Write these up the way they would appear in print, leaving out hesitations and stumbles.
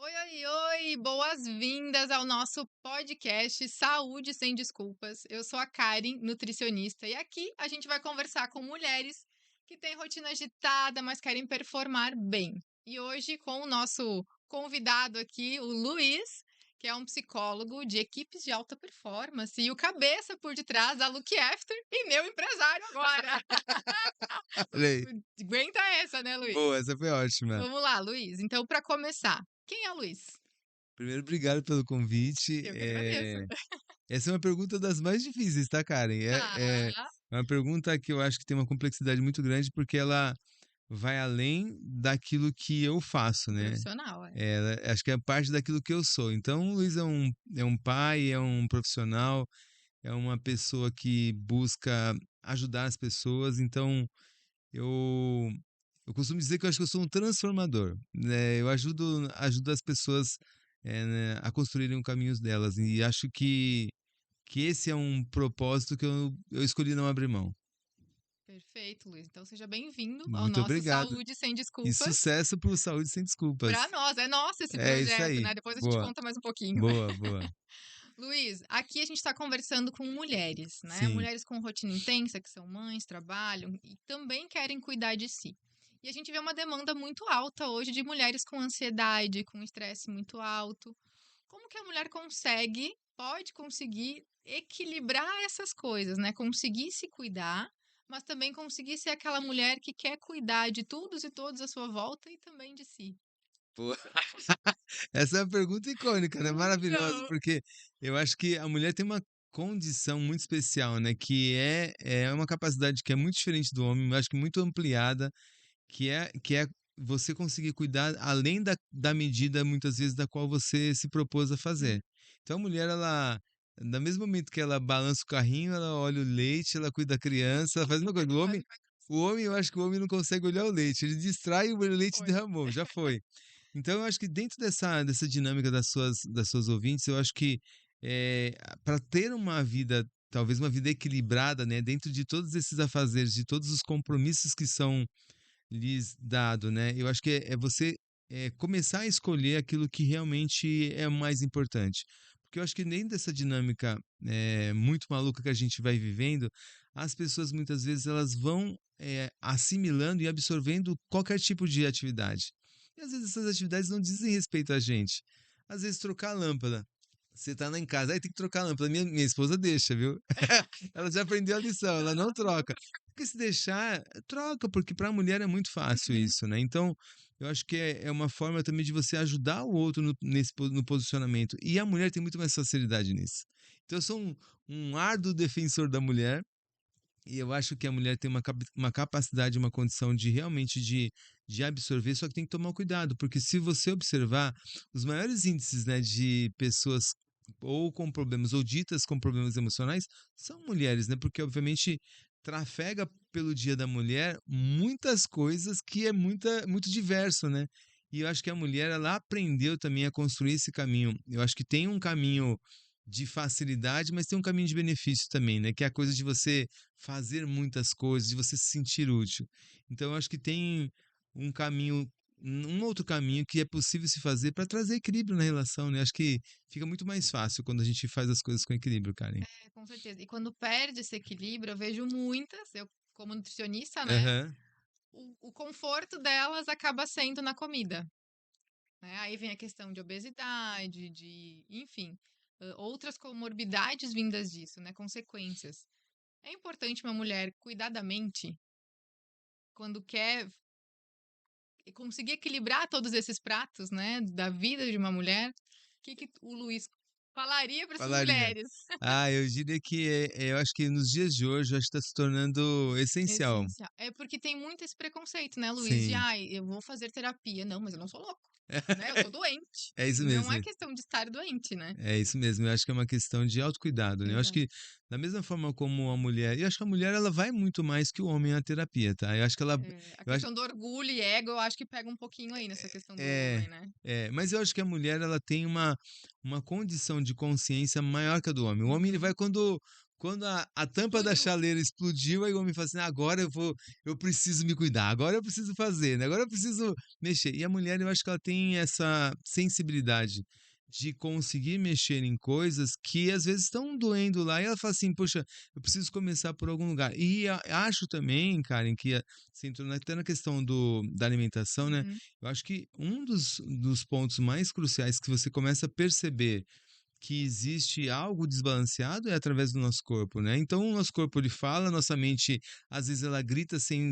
Oi, oi, oi! Boas-vindas ao nosso podcast Saúde Sem Desculpas. Eu sou a Karen, nutricionista, e aqui a gente vai conversar com mulheres que têm rotina agitada, mas querem performar bem. E hoje com o nosso convidado aqui, o Luiz, que é um psicólogo de equipes de alta performance e o cabeça por detrás da Look After e meu empresário agora. Olha aí. Aguenta essa, né, Luiz? Boa, essa foi ótima. Vamos lá, Luiz. Então, para começar, quem é o Luiz? Primeiro, obrigado pelo convite. Eu que agradeço. Essa é uma pergunta das mais difíceis, tá, Karen? É Ah, uma pergunta que eu acho que tem uma complexidade muito grande, porque ela vai além daquilo que eu faço, um né? profissional, é. Acho que é parte daquilo que eu sou. Então, o Luiz é um pai, é um profissional, é uma pessoa que busca ajudar as pessoas. Então, eu, eu costumo dizer que eu acho que eu sou um transformador, né? Eu ajudo as pessoas, né, a construírem o caminhos delas. E acho que esse é um propósito que eu escolhi não abrir mão. Perfeito, Luiz. Então seja bem-vindo ao Muito nosso obrigado. Saúde Sem E Desculpas. sucesso pro Saúde Sem Desculpas. Para nós, é nosso esse É isso projeto, aí. né? Depois a gente Boa, conta mais um pouquinho. boa, boa. Luiz, aqui a gente está conversando com mulheres, né? Sim. Mulheres com rotina intensa, que são mães, trabalham e também querem cuidar de si. E a gente vê uma demanda muito alta hoje de mulheres com ansiedade, com estresse muito alto. Como que a mulher pode conseguir equilibrar essas coisas, né? Conseguir se cuidar, mas também conseguir ser aquela mulher que quer cuidar de todos e todos à sua volta e também de si. Boa. Essa é uma pergunta icônica, né? Maravilhosa, Então, porque eu acho que a mulher tem uma condição muito especial, né? Que é uma capacidade que é muito diferente do homem, eu acho que muito ampliada, que é você conseguir cuidar além da medida, muitas vezes, da qual você se propôs a hum, fazer. Então a mulher, ela, no mesmo momento que ela balança o carrinho, ela olha o leite, ela cuida da criança, ela faz uma coisa. O homem, eu acho que o homem não consegue olhar o leite, ele distrai e o leite foi. derramou, já foi. Então eu acho que dentro dessa dinâmica das suas ouvintes, eu acho que para ter uma vida, talvez uma vida equilibrada, né, dentro de todos esses afazeres, de todos os compromissos que são lhes dado, né, eu acho que é você começar a escolher aquilo que realmente é o mais importante. Porque eu acho que dentro dessa dinâmica muito maluca que a gente vai vivendo, as pessoas muitas vezes elas vão assimilando e absorvendo qualquer tipo de atividade. E às vezes essas atividades não dizem respeito a gente. Às vezes trocar a lâmpada. Você tá lá em casa, aí tem que trocar a lâmpada. Minha esposa deixa, viu? Ela já aprendeu a lição, ela não troca. Porque se deixar, troca, porque para a mulher é muito fácil Uhum. isso, né? Então, eu acho que é uma forma também de você ajudar o outro no posicionamento. E a mulher tem muito mais facilidade nisso. Então, eu sou um árduo defensor da mulher, e eu acho que a mulher tem uma capacidade, uma condição de realmente de absorver, só que tem que tomar cuidado, porque se você observar, os maiores índices, né, de pessoas ou com problemas, ou ditas com problemas emocionais, são mulheres, né? Porque, obviamente, trafega pelo Dia da Mulher muitas coisas que é muito diverso, né? E eu acho que a mulher, ela aprendeu também a construir esse caminho. Eu acho que tem um caminho de facilidade, mas tem um caminho de benefício também, né? Que é a coisa de você fazer muitas coisas, de você se sentir útil. Então, eu acho que tem um caminho, um outro caminho que é possível se fazer para trazer equilíbrio na relação, né? Acho que fica muito mais fácil quando a gente faz as coisas com equilíbrio, Karen. É, com certeza. E quando perde esse equilíbrio, eu vejo muitas, eu como nutricionista, né? Aham. O conforto delas acaba sendo na comida. Né? Aí vem a questão de obesidade, enfim, outras comorbidades vindas disso, né? Consequências. É importante uma mulher cuidar da mente quando quer conseguir equilibrar todos esses pratos, né? Da vida de uma mulher. O que o Luiz falaria para essas Falaria. mulheres? Eu diria que eu acho que nos dias de hoje, acho que está se tornando essencial. Essencial. É porque tem muito esse preconceito, né, Luiz? De, Sim. ai, eu vou fazer terapia. Não, mas eu não sou louco, né? Eu tô doente. É isso Não é mesmo. questão de estar doente, né? É isso mesmo, eu acho que é uma questão de autocuidado, né? Eu acho Exato. que da mesma forma como a mulher, eu acho que a mulher ela vai muito mais que o homem à terapia, tá? Eu acho que ela, É, a eu acho, questão do orgulho e ego, eu acho que pega um pouquinho aí nessa questão do é, homem, né? mas eu acho que a mulher ela tem uma condição de consciência maior que a do homem. O homem ele vai Uhum. Quando a tampa da Explodiu. chaleira explodiu, aí o homem fala assim: agora eu preciso me cuidar, agora eu preciso fazer, né? Agora eu preciso mexer. E a mulher, eu acho que ela tem essa sensibilidade de conseguir mexer em coisas que às vezes estão doendo lá, e ela fala assim: poxa, eu preciso começar por algum lugar. E acho também, Karen, que você entrou até na questão da alimentação, né? Uhum, Eu acho que um dos pontos mais cruciais que você começa a perceber que existe algo desbalanceado é através do nosso corpo, né? Então, o nosso corpo ele fala, nossa mente às vezes ela grita sem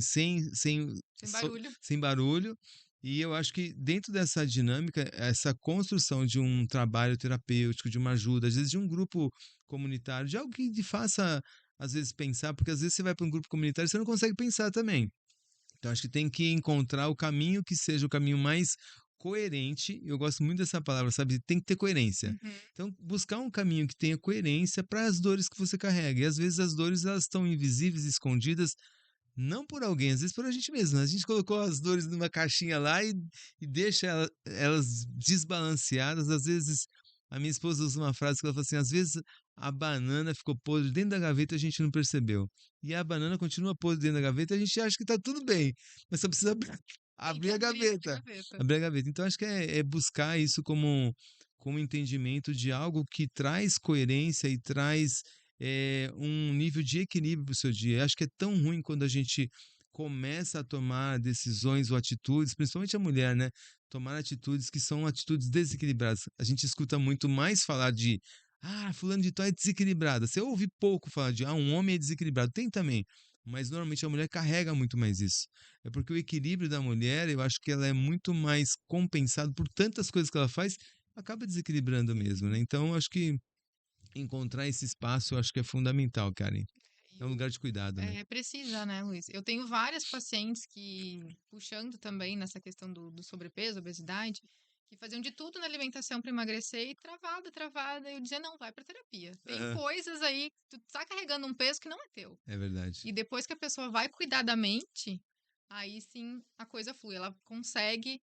barulho. sem barulho. E eu acho que dentro dessa dinâmica, essa construção de um trabalho terapêutico, de uma ajuda, às vezes de um grupo comunitário, de algo que te faça às vezes pensar, porque às vezes você vai para um grupo comunitário e você não consegue pensar também. Então, acho que tem que encontrar o caminho que seja o caminho mais coerente. Eu gosto muito dessa palavra, sabe? Tem que ter coerência. Uhum. Então, buscar um caminho que tenha coerência para as dores que você carrega. E às vezes as dores elas estão invisíveis, escondidas, não por alguém, às vezes por a gente mesmo. A gente colocou as dores numa caixinha lá e deixa elas desbalanceadas. Às vezes, a minha esposa usa uma frase que ela fala assim: às vezes a banana ficou podre dentro da gaveta e a gente não percebeu. E a banana continua podre dentro da gaveta e a gente acha que tá tudo bem, mas só precisa Tem que abrir a abrir essa gaveta. gaveta. Abrir a gaveta. Então, acho que é buscar isso como entendimento de algo que traz coerência e traz um nível de equilíbrio para o seu dia. Eu acho que é tão ruim quando a gente começa a tomar decisões ou atitudes, principalmente a mulher, né? Tomar atitudes que são atitudes desequilibradas. A gente escuta muito mais falar de fulano de tal é desequilibrada. Você ouve pouco falar de um homem é desequilibrado. Tem também. Mas normalmente a mulher carrega muito mais isso. É porque o equilíbrio da mulher, eu acho que ela é muito mais compensado por tantas coisas que ela faz, acaba desequilibrando mesmo, né? Uhum. Então, eu acho que encontrar esse espaço, eu acho que é fundamental, Karen. E É um lugar de cuidado, né? precisa, né, Luiz? Eu tenho várias pacientes que, puxando também nessa questão do sobrepeso, obesidade, que faziam de tudo na alimentação para emagrecer e travada, travada. Eu dizia, não, vai para terapia. Tem Aham, coisas aí, tu tá carregando um peso que não é teu. é verdade. E depois que a pessoa vai cuidar da mente, aí sim a coisa flui. Ela consegue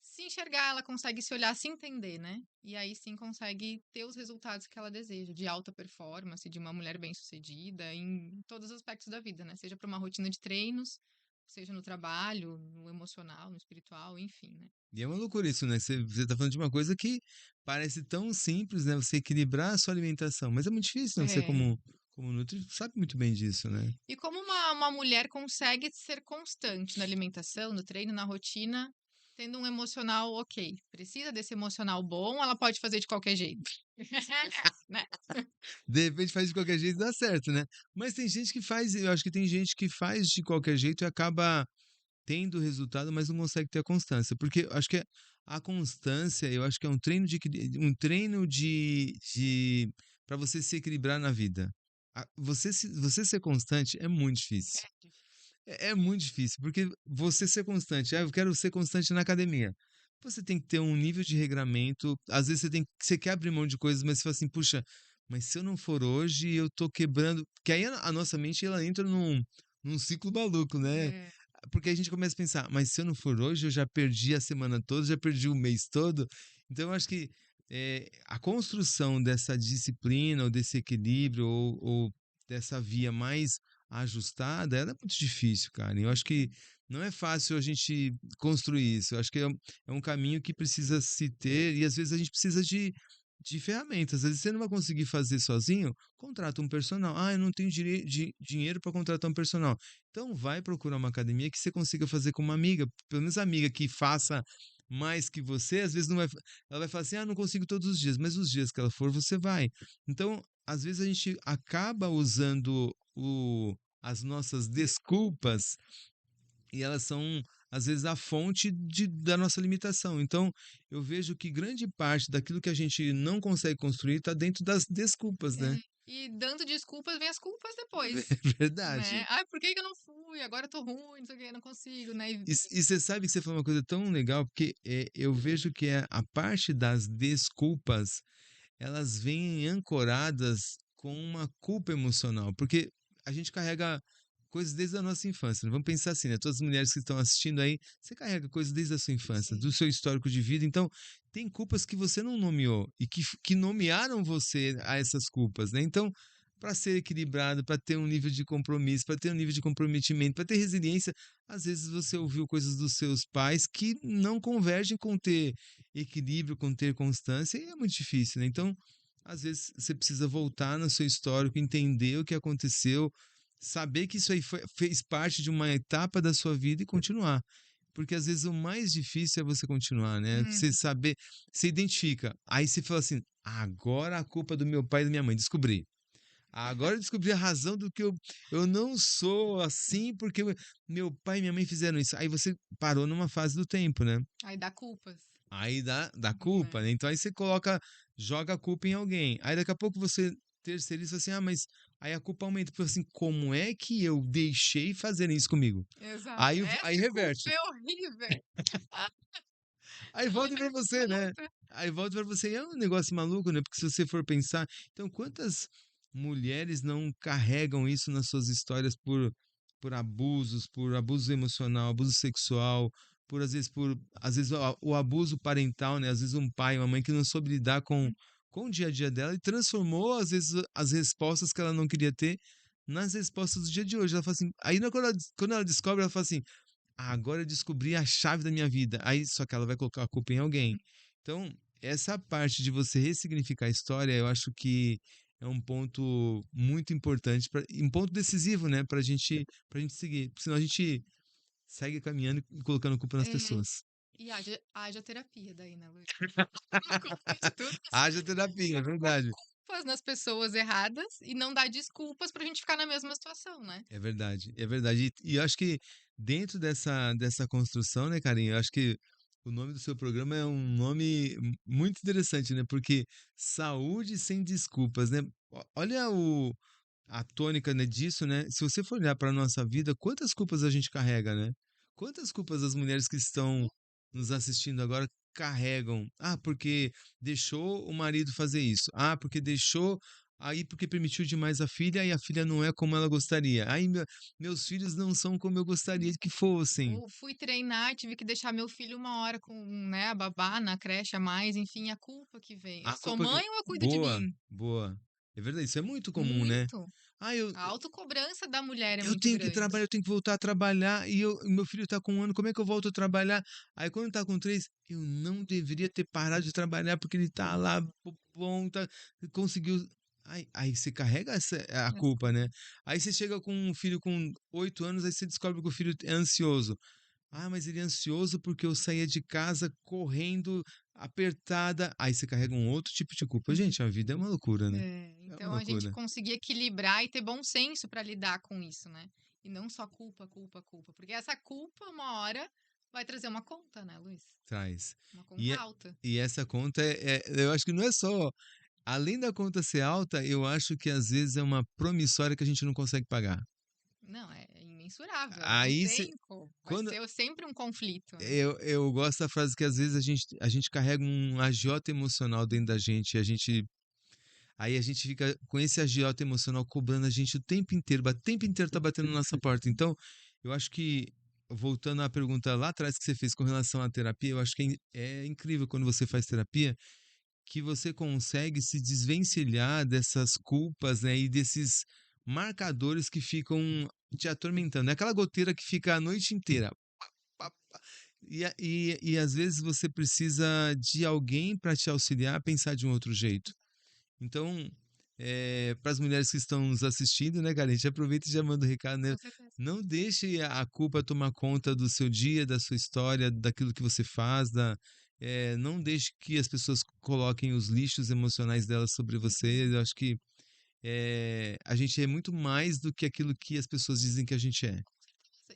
se enxergar, ela consegue se olhar, se entender, né? E aí sim consegue ter os resultados que ela deseja, de alta performance, de uma mulher bem-sucedida em todos os aspectos da vida, né? Seja para uma rotina de treinos, seja no trabalho, no emocional, no espiritual, enfim, né? E é uma loucura isso, né? Você tá falando de uma coisa que parece tão simples, né? Você equilibrar a sua alimentação. Mas é muito difícil, né? Você, É. como nutri, sabe muito bem disso, né? E como uma mulher consegue ser constante na alimentação, no treino, na rotina, tendo um emocional ok? Precisa desse emocional bom, ela pode fazer de qualquer jeito. Né? De repente faz de qualquer jeito e dá certo, né? Mas tem gente que faz, eu acho que tem gente que faz de qualquer jeito e acaba tendo resultado, mas não consegue ter a constância. Porque eu acho que a constância, eu acho que é um treino um treino de para você se equilibrar na vida. Você ser constante é muito difícil. É difícil. É muito difícil, porque você ser constante, eu quero ser constante na academia. Você tem que ter um nível de regramento. Às vezes você quer abrir mão de coisas, mas você fala assim, puxa, mas se eu não for hoje, eu tô quebrando. Que aí a nossa mente ela entra num ciclo maluco, né? É. Porque a gente começa a pensar, mas se eu não for hoje, eu já perdi a semana toda, já perdi o mês todo. Então eu acho que a construção dessa disciplina, ou desse equilíbrio, ou dessa via mais ajustada, ela é muito difícil, cara. Eu acho que não é fácil a gente construir isso. Eu acho que é um caminho que precisa se ter, e às vezes a gente precisa de ferramentas. Às vezes você não vai conseguir fazer sozinho, contrata um personal. Eu não tenho dinheiro para contratar um personal. Então vai procurar uma academia que você consiga fazer com uma amiga, pelo menos a amiga que faça mais que você, às vezes não vai, ela vai falar assim: não consigo todos os dias, mas os dias que ela for, você vai. Então, às vezes a gente acaba usando as nossas desculpas e elas são às vezes a fonte da nossa limitação. Então, eu vejo que grande parte daquilo que a gente não consegue construir está dentro das desculpas, né? E dando desculpas, vem as culpas depois, É né? verdade. Por que que eu não fui? Agora eu tô ruim, não sei o que, não consigo, né? E você sabe que você falou uma coisa tão legal, porque eu vejo que a parte das desculpas, elas vêm ancoradas com uma culpa emocional, porque a gente carrega coisas desde a nossa infância, né? Vamos pensar assim, né? Todas as mulheres que estão assistindo aí, você carrega coisas desde a sua infância, do Sim. seu histórico de vida, então tem culpas que você não nomeou e que nomearam você a essas culpas, né? Então, para ser equilibrado, para ter um nível de compromisso, para ter um nível de comprometimento, para ter resiliência. Às vezes você ouviu coisas dos seus pais que não convergem com ter equilíbrio, com ter constância, e é muito difícil, né? Então, às vezes você precisa voltar no seu histórico, entender o que aconteceu, saber que isso aí fez parte de uma etapa da sua vida e continuar. Porque às vezes o mais difícil é você continuar, né? Você Uhum. saber, você identifica. Aí você fala assim: agora a culpa é do meu pai e da minha mãe. Descobri. Agora eu descobri a razão do que eu não sou assim porque meu pai e minha mãe fizeram isso. Aí você parou numa fase do tempo, né? Aí dá culpas, Aí dá né? culpa, né? Então aí você joga a culpa em alguém. Aí daqui a pouco você terceiriza assim, mas aí a culpa aumenta. Porque assim, como é que eu deixei fazerem isso comigo? Exato. Aí Essa culpa reverte. é horrível. Aí Ela volta vem pra de você, né? volta. Aí volta pra você. E é um negócio maluco, né? Porque se você for pensar, então quantas mulheres não carregam isso nas suas histórias por abusos, por abuso emocional, abuso sexual, por às vezes o abuso parental, né? Às vezes um pai, uma mãe que não soube lidar com o dia a dia dela e transformou às vezes as respostas que ela não queria ter nas respostas do dia de hoje. Ela fala assim, aí quando ela descobre, ela fala assim: agora eu descobri a chave da minha vida. Aí só que ela vai colocar a culpa em alguém. Então, essa parte de você ressignificar a história, eu acho que é um ponto muito importante, um ponto decisivo, né, pra gente seguir. Porque senão a gente segue caminhando e colocando culpa nas É. pessoas. E haja terapia daí, né, Luiz? No contexto de tudo, Haja terapia, é verdade. culpas nas pessoas erradas e não dar desculpas pra gente ficar na mesma situação, né? É verdade, é verdade. E eu acho que dentro dessa construção, né, Carinho, eu acho que o nome do seu programa é um nome muito interessante, né? Porque saúde sem desculpas, né? Olha a tônica, né, disso, né? Se você for olhar para a nossa vida, quantas culpas a gente carrega, né? Quantas culpas as mulheres que estão nos assistindo agora carregam? Ah, porque deixou o marido fazer isso. Ah, porque deixou. Aí, porque permitiu demais a filha, e a filha não é como ela gostaria. Aí, meus filhos não são como eu gostaria que fossem. Ou fui treinar, tive que deixar meu filho 1 hora com, né, a babá na creche a mais, enfim, a culpa que vem. Eu A sou culpa que. mãe ou eu cuido de Boa, mim? boa. É verdade, isso é muito comum, né? Muito. Ah, A autocobrança da mulher é eu muito tenho que trabalhar, grande. eu tenho que voltar a trabalhar, e meu filho tá com 1 ano, como é que eu volto a trabalhar? Aí quando tá com 3, eu não deveria ter parado de trabalhar porque ele tá lá, bom, tá, conseguiu. Aí você carrega a Essa culpa, né? culpa. Aí você chega com um filho com 8 anos, aí você descobre que o filho é ansioso. Ah, mas ele é ansioso porque eu saía de casa correndo, apertada. Aí você carrega um outro tipo de culpa. Gente, a vida é uma loucura, né? É, É uma então a gente loucura. conseguir equilibrar e ter bom senso pra lidar com isso, né? E não só culpa, culpa, culpa. Porque essa culpa, 1 hora, vai trazer uma conta, né, Luiz? Traz. Uma E, conta alta. e essa conta eu acho que não é só. Além da conta ser alta, eu acho que às vezes é uma promissória que a gente não consegue pagar. Não, é imensurável, não Aí, tem como. Vai quando ser sempre um conflito, né? eu gosto da frase que às vezes a gente carrega um agiota emocional dentro da gente, aí a gente fica com esse agiota emocional cobrando a gente o tempo inteiro, o tempo inteiro tá batendo na nossa porta. Então, eu acho que, voltando à pergunta lá atrás que você fez com relação à terapia, eu acho que é incrível quando você faz terapia, que você consegue se desvencilhar dessas culpas, né, e desses marcadores que ficam te atormentando. É aquela goteira que fica a noite inteira. Pá, pá. E às vezes você precisa de alguém para te auxiliar a pensar de um outro jeito. Então, para as mulheres que estão nos assistindo, né, cara, a gente aproveita e já manda o recado, né? Com certeza. Não deixe a culpa tomar conta do seu dia, da sua história, daquilo que você faz, não deixe que as pessoas coloquem os lixos emocionais delas sobre você. Eu acho que a gente é muito mais do que aquilo que as pessoas dizem que a gente é.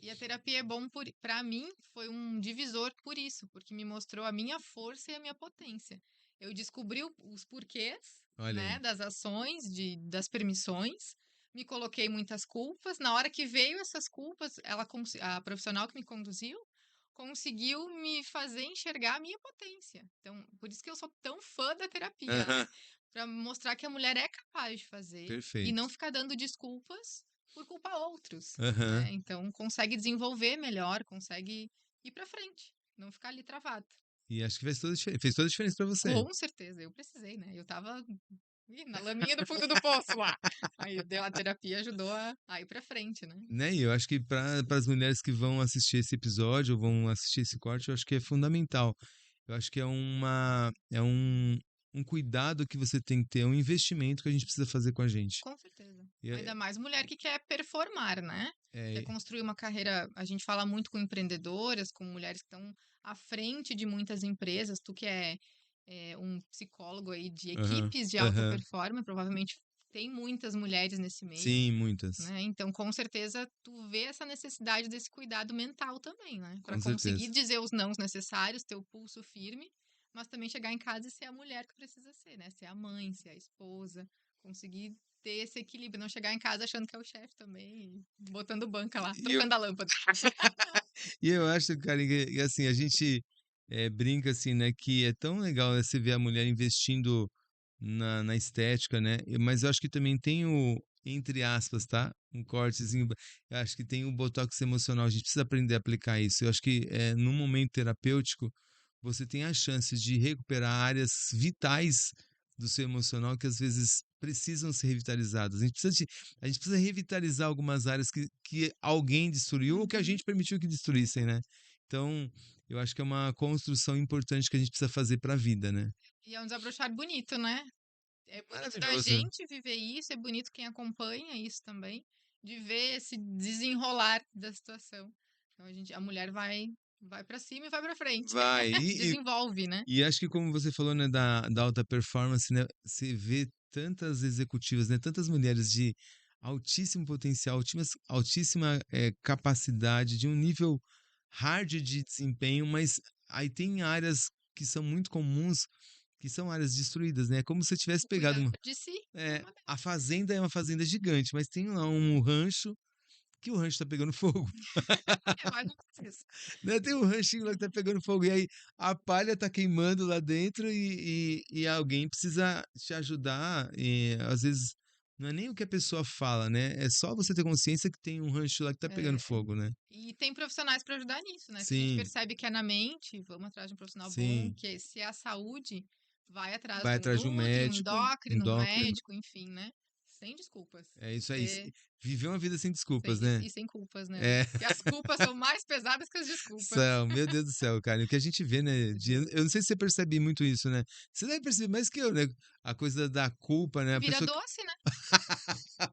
E a terapia é bom para mim, foi um divisor por isso, porque me mostrou a minha força e a minha potência. Eu descobri os porquês, Olha né, aí. das ações, das permissões, me coloquei muitas culpas. Na hora que veio essas culpas, a profissional que me conduziu conseguiu me fazer enxergar a minha potência. Então, por isso que eu sou tão fã da terapia, Aham, né? Para mostrar que a mulher é capaz de fazer e não perfeito. ficar dando desculpas por culpar outros, Aham. né? Então consegue desenvolver melhor, consegue ir para frente, não ficar ali travado. E acho que fez toda a diferença para você. Com certeza, eu precisei, né? Eu tava Ih, na laminha do fundo do poço lá. Aí a terapia ajudou a ir pra frente, né? Né? E eu acho que para as mulheres que vão assistir esse episódio, ou vão assistir esse corte, eu acho que é fundamental. Eu acho que é um cuidado que você tem que ter, é um investimento que a gente precisa fazer com a gente. Com certeza. E Ainda mais mulher que quer performar, né? Quer é, construir uma carreira. A gente fala muito com empreendedoras, com mulheres que estão à frente de muitas empresas. Tu que é um psicólogo aí de aham, equipes de alta aham. performance, provavelmente tem muitas mulheres nesse meio, Sim, muitas, né? Então, com certeza, tu vê essa necessidade desse cuidado mental também, né? Para com conseguir certeza. dizer os nãos necessários, ter o pulso firme, mas também chegar em casa e ser a mulher que precisa ser, né? Ser a mãe, ser a esposa, conseguir ter esse equilíbrio, não chegar em casa achando que é o chefe também, e botando banca lá, E eu, trocando a lâmpada. e eu acho, cara, que, assim, a gente brinca assim, né, que é tão legal, né, você ver a mulher investindo na estética, né? Mas eu acho que também tem entre aspas, tá? Um cortezinho. Eu acho que tem o botox emocional. A gente precisa aprender a aplicar isso. Eu acho que num momento terapêutico, você tem a chance de recuperar áreas vitais do seu emocional que às vezes precisam ser revitalizadas. A gente precisa revitalizar algumas áreas que alguém destruiu ou que a Uhum. gente permitiu que destruíssem, né? Então, eu acho que é uma construção importante que a gente precisa fazer para a vida, né? E é um desabrochar bonito, né? É bonito da Maravilhoso. gente viver isso, é bonito quem acompanha isso também, de ver esse desenrolar da situação. Então a mulher vai para cima e vai para frente. Vai. E, Desenvolve, né? e acho que como você falou, né, da alta performance, né, você vê tantas executivas, né, tantas mulheres de altíssimo potencial, altíssima capacidade, de um nível hard de desempenho, mas aí tem áreas que são muito comuns, que são áreas destruídas, né? É como se você tivesse O pegado cuidado de si é uma a delas. fazenda é uma fazenda gigante, mas tem lá um rancho que o rancho tá pegando fogo. É mais ou menos isso. Né, tem um ranchinho lá que tá pegando fogo, e aí a palha tá queimando lá dentro e alguém precisa te ajudar, e às vezes não é nem o que a pessoa fala, né, é só você ter consciência que tem um rancho lá que tá pegando É, fogo, né. e tem profissionais para ajudar nisso, né? Se a gente Sim, percebe que é na mente, vamos atrás de um profissional bom, sim, que se é a saúde, vai atrás vai de um atrás de um nutri, um médico, endócrino, um endócrino, médico, enfim, né? Sem desculpas. é isso aí, Ser, viver uma vida sem desculpas, sem, né. e sem culpas, né? É. Que as culpas são mais pesadas que as desculpas. São, meu Deus do céu, cara. O que a gente vê, né? Eu não sei se você percebe muito isso, né? Você deve perceber mais que eu, né? A coisa da culpa, né? A Vira pessoa que. doce, né?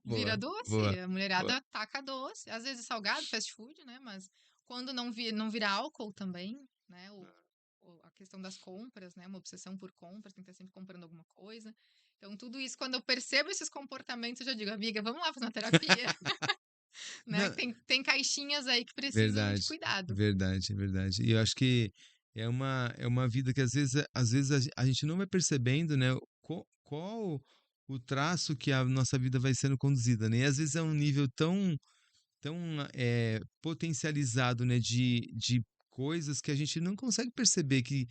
Vira Boa, doce. boa, A boa. mulherada taca doce. Às vezes salgado, fast food, né? Mas quando não vira álcool também, né? A questão das compras, né? Uma obsessão por compras, tem que estar sempre comprando alguma coisa. Então, tudo isso, quando eu percebo esses comportamentos, eu já digo, amiga, vamos lá fazer uma terapia, né? Não, Tem caixinhas aí que precisam de verdade, cuidado. verdade, verdade. E eu acho que é uma vida que às vezes a gente não vai percebendo, né? Qual o traço que a nossa vida vai sendo conduzida, né? E às vezes é um nível tão potencializado, né, de coisas que a gente não consegue perceber que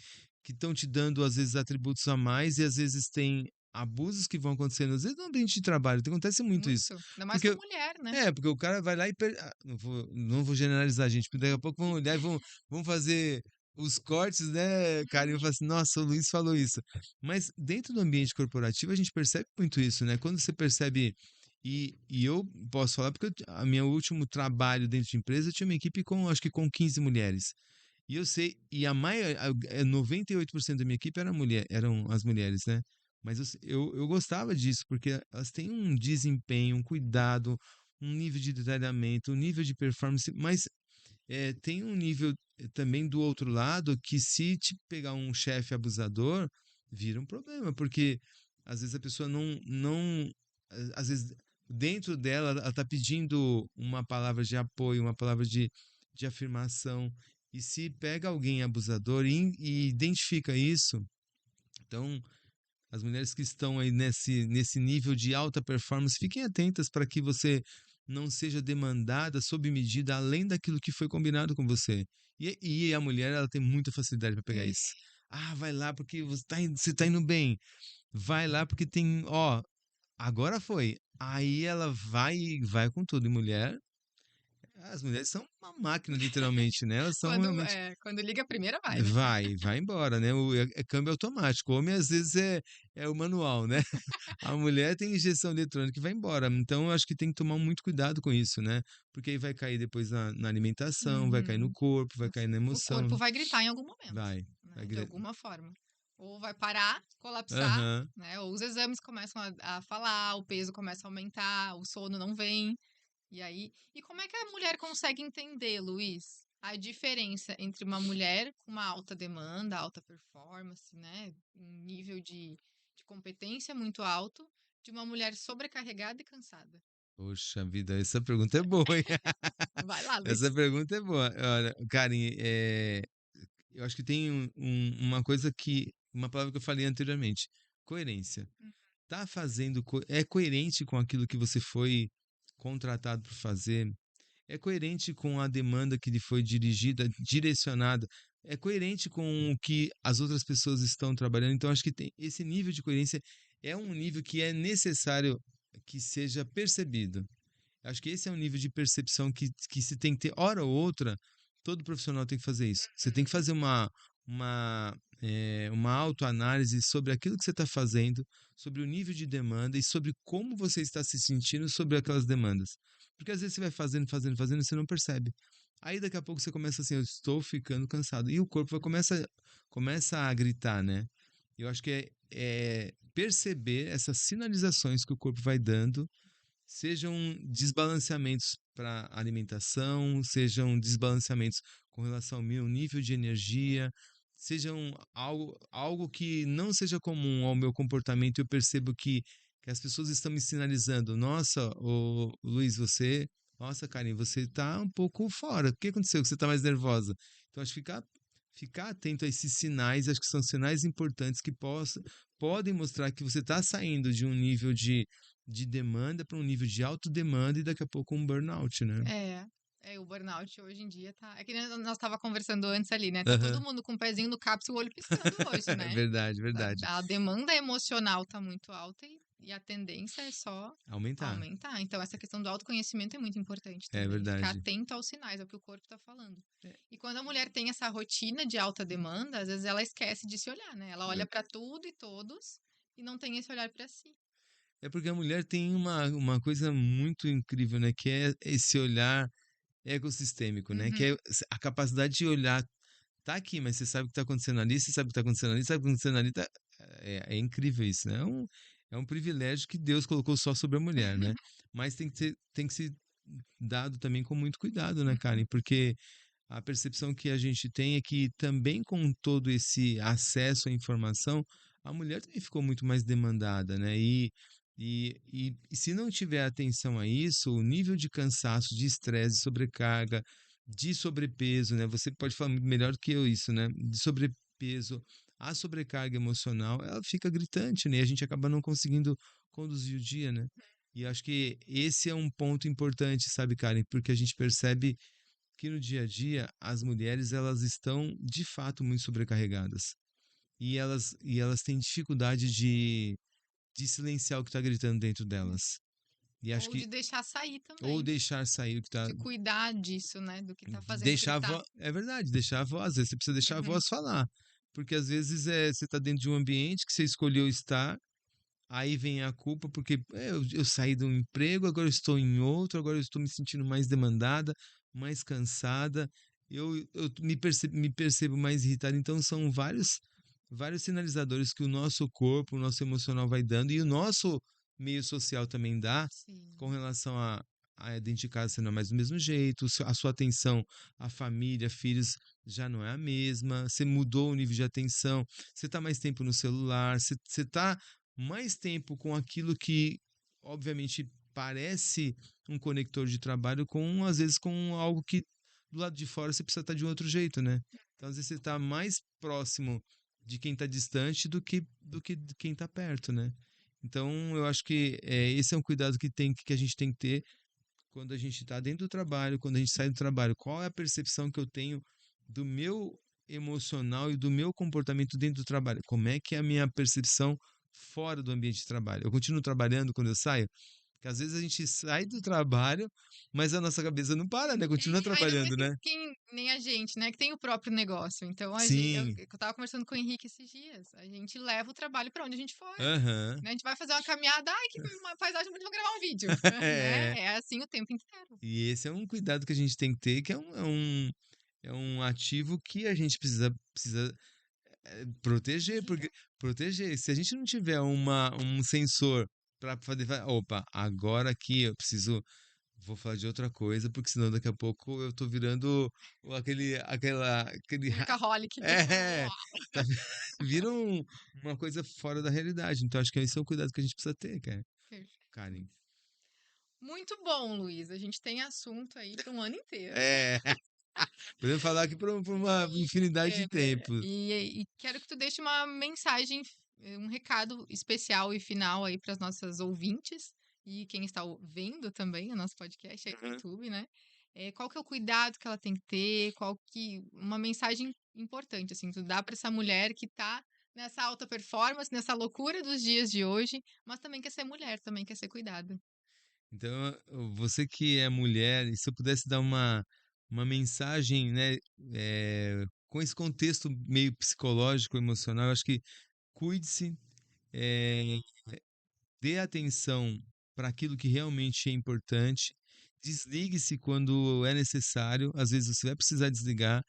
estão te dando, às vezes, atributos a mais e às vezes tem abusos que vão acontecendo, às vezes no ambiente de trabalho, acontece muito isso. Muito. Ainda mais com Porque, mulher, né? porque o cara vai lá e. Não vou generalizar, gente, porque daqui a pouco vão olhar e vão fazer os cortes, né, cara? E eu falo assim, nossa, o Luiz falou isso. Mas dentro do ambiente corporativo a gente percebe muito isso, né? Quando você percebe e eu posso falar porque a meu último trabalho dentro de empresa eu tinha uma equipe com, acho que com 15 mulheres. E eu sei, e 98% da minha equipe eram as mulheres, né? Mas eu gostava disso, porque elas têm um desempenho, um cuidado, um nível de detalhamento, um nível de performance, mas tem um nível também do outro lado que se te pegar um chefe abusador, vira um problema, porque às vezes a pessoa não, às vezes dentro dela ela tá pedindo uma palavra de apoio, uma palavra de afirmação, e se pega alguém abusador e identifica isso, então as mulheres que estão aí nesse nível de alta performance, fiquem atentas para que você não seja demandada sob medida além daquilo que foi combinado com você. E a mulher, ela tem muita facilidade para pegar É, isso. Ah, vai lá porque você tá indo bem. Vai lá porque tem, ó, agora foi. Aí ela vai com tudo. E mulher As mulheres são uma máquina, literalmente, né? Elas são Quando, realmente. quando liga a primeira, vai, né? Vai embora, né? É câmbio automático. O homem, às vezes, é o manual, né? A mulher tem injeção eletrônica e vai embora. Então, eu acho que tem que tomar muito cuidado com isso, né? Porque aí vai cair depois na alimentação, vai cair no Uhum. corpo, vai cair na O emoção. corpo vai gritar em algum momento, Vai. né? De alguma forma. Ou vai parar, colapsar, Aham. né? Ou os exames começam a falar, o peso começa a aumentar, o sono não vem. E aí, e como é que a mulher consegue entender, Luiz, a diferença entre uma mulher com uma alta demanda, alta performance, né, um nível de competência muito alto, de uma mulher sobrecarregada e cansada? Poxa vida, essa pergunta é boa, hein? Vai lá, Essa Luiz. pergunta é boa. Olha, Karen, eu acho que tem uma coisa uma palavra que eu falei anteriormente, coerência. Tá fazendo, é coerente com aquilo que você foi contratado para fazer? É coerente com a demanda que lhe foi dirigida, direcionada? É coerente com o que as outras pessoas estão trabalhando? Então, acho que esse nível de coerência é um nível que é necessário que seja percebido. Acho que esse é um nível de percepção que se tem que ter, hora ou outra, todo profissional tem que fazer isso. Você tem que fazer uma autoanálise sobre aquilo que você está fazendo, sobre o nível de demanda e sobre como você está se sentindo sobre aquelas demandas. Porque às vezes você vai fazendo, fazendo, fazendo e você não percebe. Aí daqui a pouco você começa assim, eu estou ficando cansado. E o corpo começa a gritar, né? Eu acho que é perceber essas sinalizações que o corpo vai dando, sejam desbalanceamentos para alimentação, sejam desbalanceamentos com relação ao meu nível de energia, sejam algo que não seja comum ao meu comportamento. Eu percebo que as pessoas estão me sinalizando: nossa, Luiz, nossa, Karen, você está um pouco fora. O que aconteceu? Que você está mais nervosa? Então, acho que ficar atento a esses sinais, acho que são sinais importantes que podem mostrar que você está saindo de um nível de demanda para um nível de alta demanda e daqui a pouco um burnout, né? O burnout hoje em dia tá. É que nem nós estava conversando antes ali, né? Tá todo Aham. mundo com o pezinho no cápsula e o olho piscando hoje, É né? verdade, verdade. A demanda emocional tá muito alta e a tendência é só Aumentar. aumentar. Então, essa questão do autoconhecimento é muito importante É também. Ficar verdade. atento aos sinais, ao que o corpo está falando. É, E quando a mulher tem essa rotina de alta demanda, às vezes ela esquece de se olhar, né? Ela olha para tudo e todos e não tem esse olhar para si. é porque a mulher tem uma coisa muito incrível, né? Que é esse olhar ecossistêmico, né? Que é Uhum. a capacidade de olhar, tá aqui, mas você sabe o que tá acontecendo ali, você sabe o que tá acontecendo ali, sabe o que tá acontecendo ali. É incrível isso, né? É um privilégio que Deus colocou só sobre a mulher, né? Mas tem que ser dado também com muito cuidado, né, Karen? Porque a percepção que a gente tem é que também com todo esse acesso à informação, a mulher também ficou muito mais demandada, né? E se não tiver atenção a isso, o nível de cansaço, de estresse, de sobrecarga, de sobrepeso, né? Você pode falar muito melhor do que eu isso, né? De sobrepeso, a sobrecarga emocional, ela fica gritante, né? E a gente acaba não conseguindo conduzir o dia, né? E acho que esse é um ponto importante, sabe, Karen? Porque a gente percebe que no dia a dia as mulheres elas estão de fato muito sobrecarregadas e elas têm dificuldade de silenciar o que está gritando dentro delas. E acho Ou de que deixar sair ou também. deixar sair o que está De cuidar disso, né? Do que tá fazendo deixar a gritar. voz, é verdade, deixar a voz, às vezes você precisa deixar a Uhum. voz falar, porque às vezes você está dentro de um ambiente que você escolheu estar. Aí vem a culpa porque eu saí de um emprego, agora eu estou em outro, agora eu estou me sentindo mais demandada, mais cansada, eu me percebo mais irritada. Então, são vários sinalizadores que o nosso corpo, o nosso emocional vai dando e o nosso meio social também dá com Sim. relação a dentro de casa você não é mais do mesmo jeito, a sua atenção à família, filhos, já não é a mesma, você mudou o nível de atenção, você está mais tempo no celular, você está mais tempo com aquilo que, obviamente, parece um conector de trabalho, às vezes com algo que do lado de fora você precisa estar de um outro jeito, né? Então, às vezes, você está mais próximo de quem está distante do que de quem está perto, né? Então, eu acho que esse é um cuidado que a gente tem que ter quando a gente está dentro do trabalho, quando a gente sai do trabalho. Qual é a percepção que eu tenho do meu emocional e do meu comportamento dentro do trabalho? Como é que é a minha percepção fora do ambiente de trabalho? Eu continuo trabalhando quando eu saio? Porque às vezes a gente sai do trabalho, mas a nossa cabeça não para, né? Continua Ainda mais trabalhando, né? quem nem a gente, né, que tem o próprio negócio. Então, Sim. eu tava conversando com o Henrique esses dias. A gente leva o trabalho para onde a gente for. Aham. Né? A gente vai fazer uma caminhada, ai, que uma paisagem bonita, vou gravar um vídeo, né? É. É assim o tempo inteiro. E esse é um cuidado que a gente tem que ter, que é um ativo que a gente precisa proteger, porque Vigiar. proteger. Se a gente não tiver um sensor para poder falar, opa, agora aqui eu preciso, vou falar de outra coisa, porque senão daqui a pouco eu tô virando aquele Workaholic. é, tá, vira uma coisa fora da realidade. Então acho que esse é o cuidado que a gente precisa ter, cara. Perfeito. Karen. Muito bom, Luiz. A gente tem assunto aí para um ano inteiro. É, podemos falar aqui por uma infinidade de tempo. E quero que tu deixe uma mensagem, um recado especial e final aí para as nossas ouvintes e quem está vendo também o nosso podcast aí no Uhum. YouTube, né? Qual que é o cuidado que ela tem que ter? Uma mensagem importante assim, tu dá para essa mulher que tá nessa alta performance, nessa loucura dos dias de hoje, mas também quer ser mulher, também quer ser cuidada. Então, você que é mulher, e se eu pudesse dar uma mensagem, né, com esse contexto meio psicológico, emocional, eu acho que cuide-se, eh, dê atenção para aquilo que realmente é importante, desligue-se quando é necessário, às vezes você vai precisar desligar,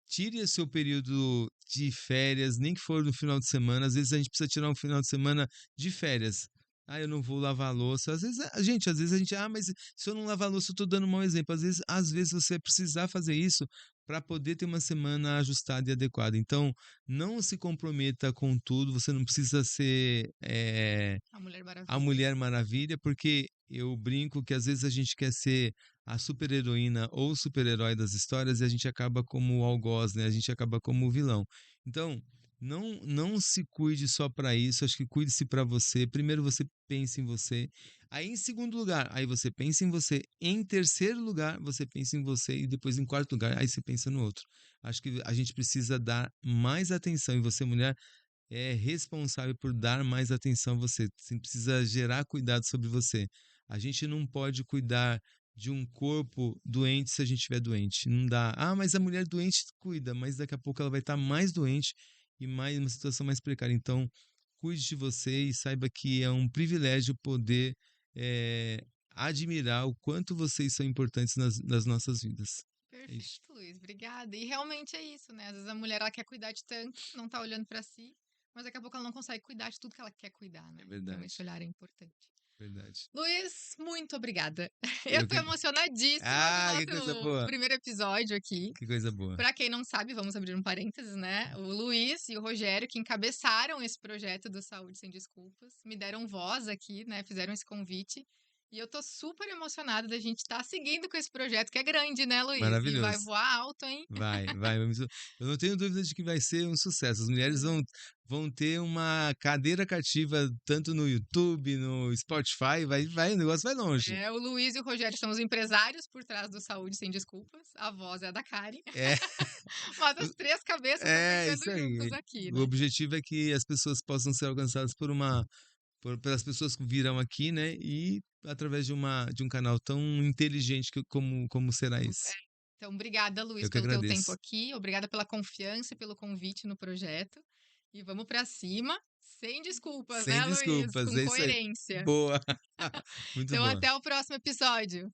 tire o seu período de férias, nem que for no final de semana. Às vezes a gente precisa tirar um final de semana de férias. Ah, eu não vou lavar a louça. Às vezes, às vezes a gente, mas se eu não lavar a louça, eu tô dando um mau exemplo. Às vezes você vai precisar fazer isso para poder ter uma semana ajustada e adequada. Então, não se comprometa com tudo. Você não precisa ser A Mulher a Maravilha. Mulher Maravilha, porque eu brinco que às vezes a gente quer ser a super-heroína ou o super-herói das histórias e a gente acaba como o algoz, né? A gente acaba como o vilão. Então, não se cuide só para isso, acho que cuide-se para você. Primeiro você pensa em você. Aí em segundo lugar, aí você pensa em você. Em terceiro lugar, você pensa em você e depois em quarto lugar, aí você pensa no outro. Acho que a gente precisa dar mais atenção e você, mulher, é responsável por dar mais atenção a você. Você precisa gerar cuidado sobre você. A gente não pode cuidar de um corpo doente se a gente estiver doente. Não dá. Ah, mas a mulher doente cuida, mas daqui a pouco ela vai estar mais doente e mais uma situação mais precária. Então, cuide de você e saiba que é um privilégio poder admirar o quanto vocês são importantes nas nossas vidas. É isso. Perfeito, Luiz. Obrigada. E realmente é isso, né? Às vezes a mulher ela quer cuidar de tanto, não tá olhando pra si, mas daqui a pouco ela não consegue cuidar de tudo que ela quer cuidar, É né? Então esse verdade. olhar é importante. Verdade. Luiz, muito obrigada. Eu Eu tô que... emocionadíssima do Ah, que coisa nosso boa. primeiro episódio aqui. Que coisa boa. Pra quem não sabe, vamos abrir um parênteses, né? O Luiz e o Rogério, que encabeçaram esse projeto do Saúde Sem Desculpas, me deram voz aqui, né? Fizeram esse convite. E eu tô super emocionada da gente estar seguindo com esse projeto, que é grande, né, Luiz? E vai Maravilhoso. voar alto, hein? Vai. Eu não tenho dúvida de que vai ser um sucesso. As mulheres vão ter uma cadeira cativa tanto no YouTube, no Spotify, o negócio vai longe. O Luiz e o Rogério são os empresários por trás do Saúde Sem Desculpas. A voz é a da Karen. É, Mas as três cabeças estão pensando isso juntas aí. aqui, O né? objetivo é que as pessoas possam ser alcançadas pelas pessoas que virão aqui, né? E através de um canal tão inteligente como será esse. Então, obrigada, Luiz, Eu que pelo teu tempo agradeço. aqui. Obrigada pela confiança e pelo convite no projeto. E vamos pra cima, sem desculpas, Sem né, Luiz? desculpas, Com é isso aí. coerência. Boa. Muito Então, boa. até o próximo episódio.